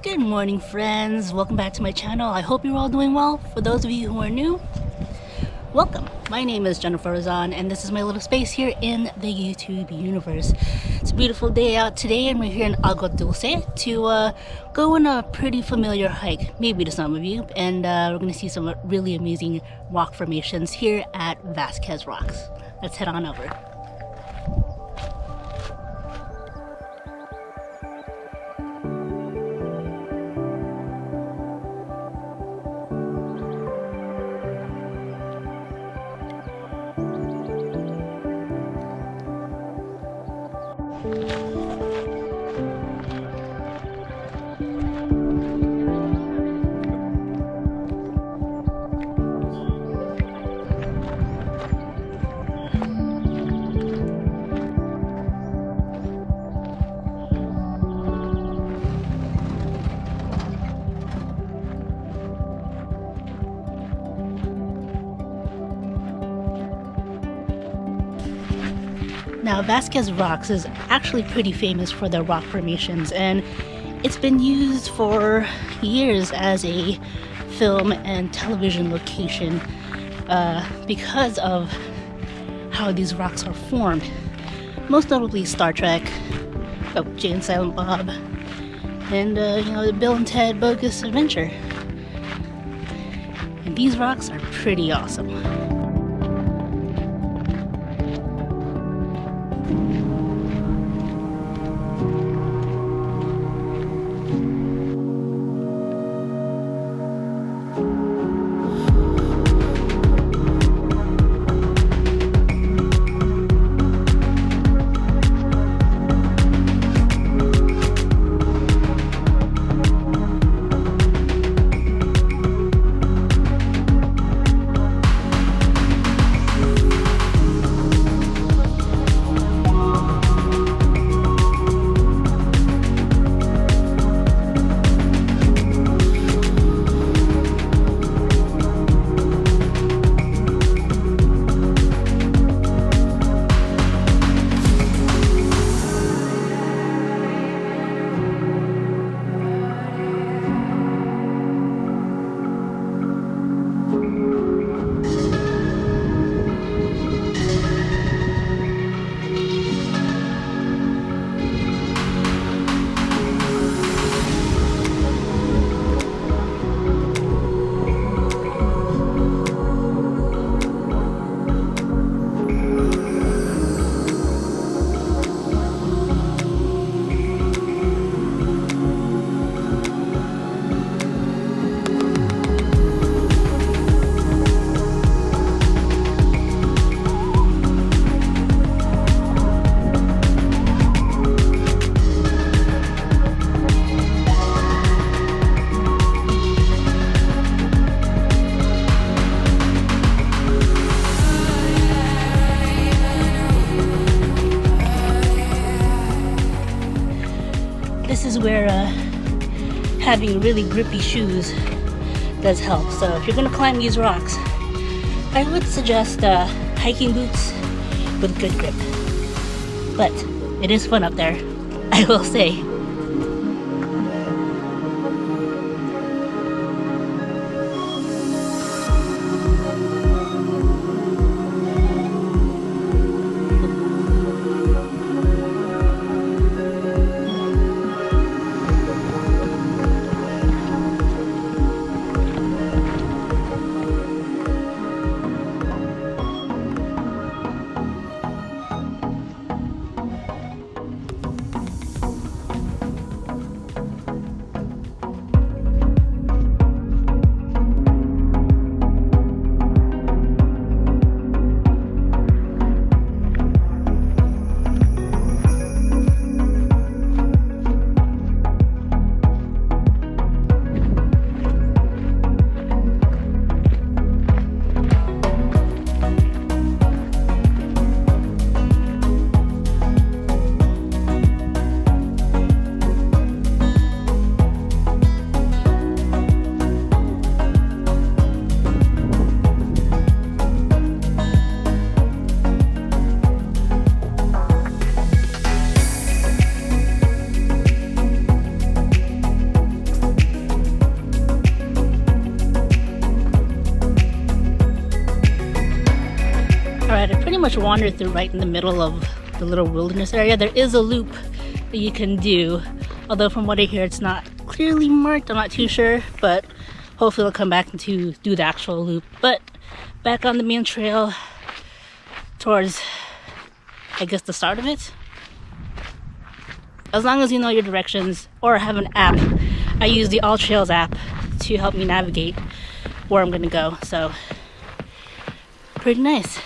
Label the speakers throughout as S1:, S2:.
S1: Good morning, friends. Welcome back to my channel. I hope you're all doing well. For those of you who are new, welcome. My name is Jennifer Razon, and this is my little space here in the YouTube universe. It's a beautiful day out today, and we're here in Agua Dulce to go on a pretty familiar hike, maybe to some of you, and we're going to see some really amazing rock formations here at Vasquez Rocks. Let's head on over. Now, Vasquez Rocks is actually pretty famous for their rock formations, and it's been used for years as a film and television location because of how these rocks are formed. Most notably Star Trek, Jay and Silent Bob, and the Bill and Ted Bogus Adventure. And these rocks are pretty awesome. This is where having really grippy shoes does help. So if you're going to climb these rocks, I would suggest hiking boots with good grip. But it is fun up there, I will say. much wander through right in the middle of the little wilderness area. There is a loop that you can do, although from what I hear it's not clearly marked. I'm not too sure, but hopefully I'll come back to do the actual loop. But back on the main trail towards, I guess, the start of it. As long as you know your directions or have an app, I use the All Trails app to help me navigate where I'm gonna go, so pretty nice.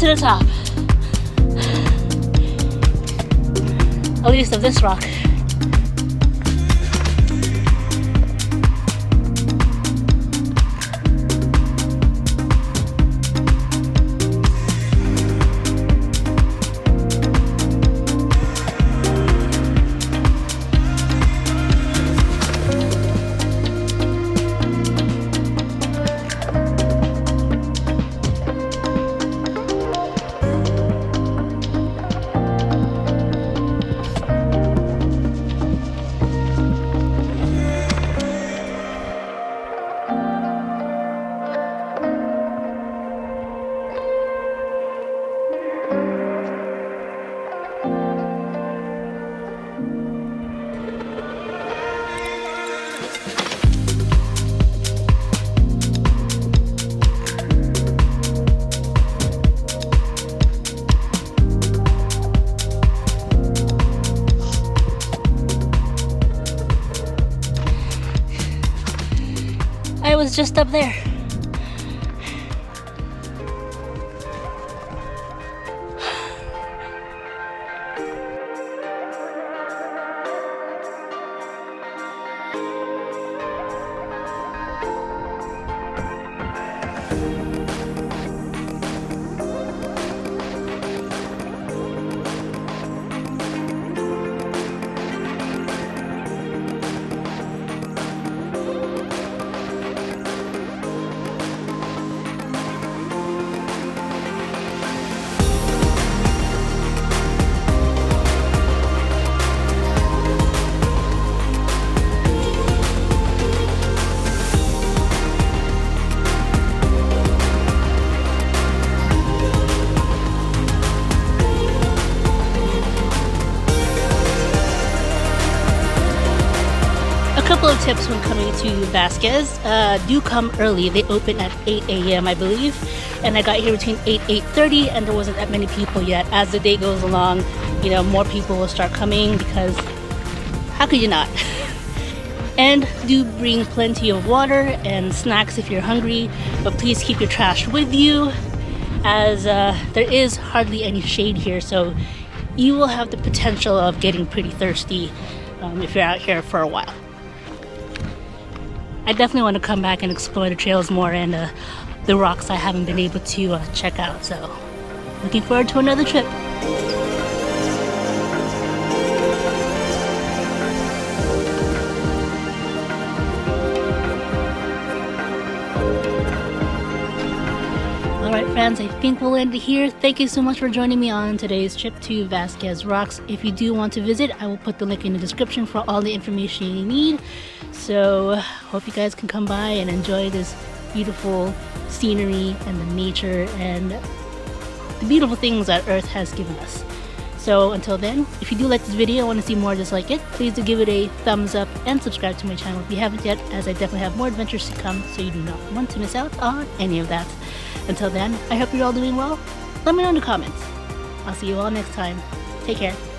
S1: To the top, at least of this rock. I was just up there. Couple of tips when coming to Vasquez. Do come early. They open at 8 a.m. I believe, and I got here between 8:30, and there wasn't that many people yet. As the day goes along, you know, more people will start coming, because how could you not? And do bring plenty of water and snacks if you're hungry, but please keep your trash with you, as there is hardly any shade here, so you will have the potential of getting pretty thirsty if you're out here for a while. I definitely want to come back and explore the trails more and the rocks I haven't been able to check out, so looking forward to another trip. Alright friends, I think we'll end it here. Thank you so much for joining me on today's trip to Vasquez Rocks. If you do want to visit, I will put the link in the description for all the information you need. So hope you guys can come by and enjoy this beautiful scenery and the nature and the beautiful things that Earth has given us. So until then, if you do like this video and want to see more just like it, please do give it a thumbs up and subscribe to my channel if you haven't yet, as I definitely have more adventures to come, so you do not want to miss out on any of that. Until then, I hope you're all doing well. Let me know in the comments. I'll see you all next time. Take care.